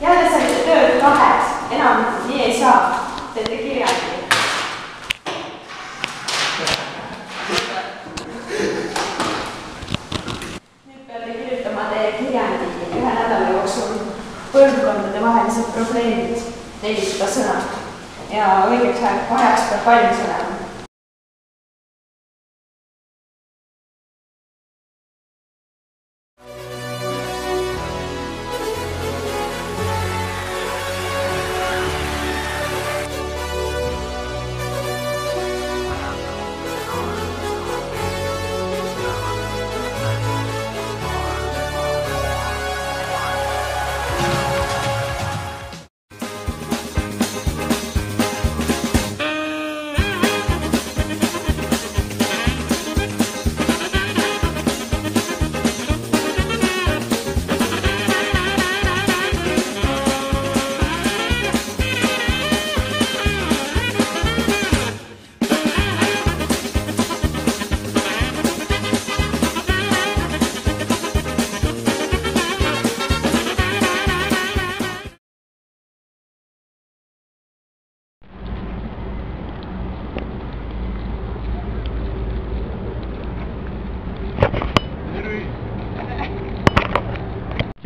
Jäädes olite tööd kaheks, enam nii ei saa. Teete kirjandi. Nüüd peate kirjutama teie kirjandi 1 nädala jooksul põlvkondade vahelised probleemid 400 sõna ja õigeks ajaks peab valmis olema.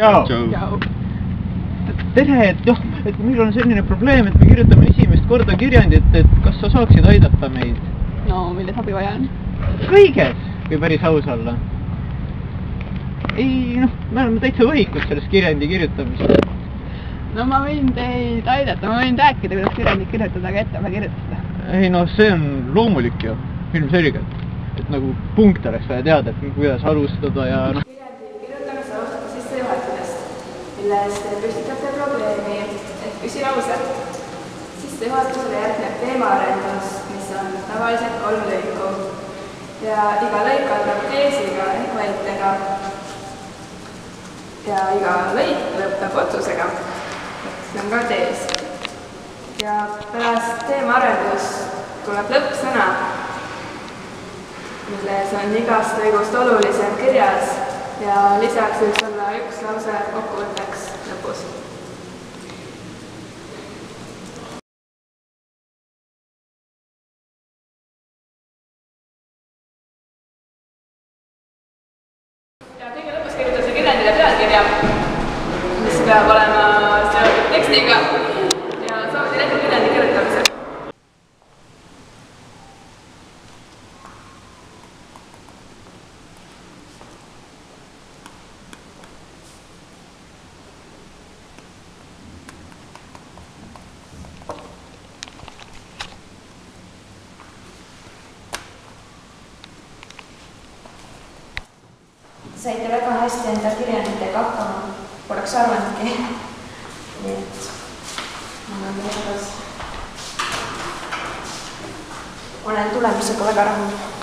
Tšau! Tere, et meil on selline probleem, et me kirjutame esimest korda kirjandit, et kas sa saaksid aidata meid? No, milles abi vaja on? Kõiges, kui päris aus olla. Ei, me oleme täitsa võhikud sellest kirjandi kirjutamist. No ma võin teid aidata, ma võin rääkida, kuidas kirjandit kirjutada, aga ette ma kirjutada. Ei, see on loomulik ju, ilmselgelt. Et nagu punkt oleks vaja teada, et kuidas alustada ja milles te püstitate probleemi, et püsilause. Sissejuhatusele järgneb teemaarendus, mis on tavaliselt 3 lõiku ja iga lõik algab teesiga ehk väitega ja iga lõik lõpeb otsusega, see on ka tees. Ja pärast teemaarendus tuleb lõppsõna, milles on igast lõigust olulisem kirjas ja lisaks võiks olla 1 lause kokkuvõtteks lõpus. Ja kõige lõpus kirjutatakse kirjandile pealkirja, mis peab olema seotud tekstiga ja saavad ette kirjandi kirjutamisel. Saite väga hästi enda kirjanditega hakkama, poleks arvanudki. Nii et ma olen tulemusega väga rahul.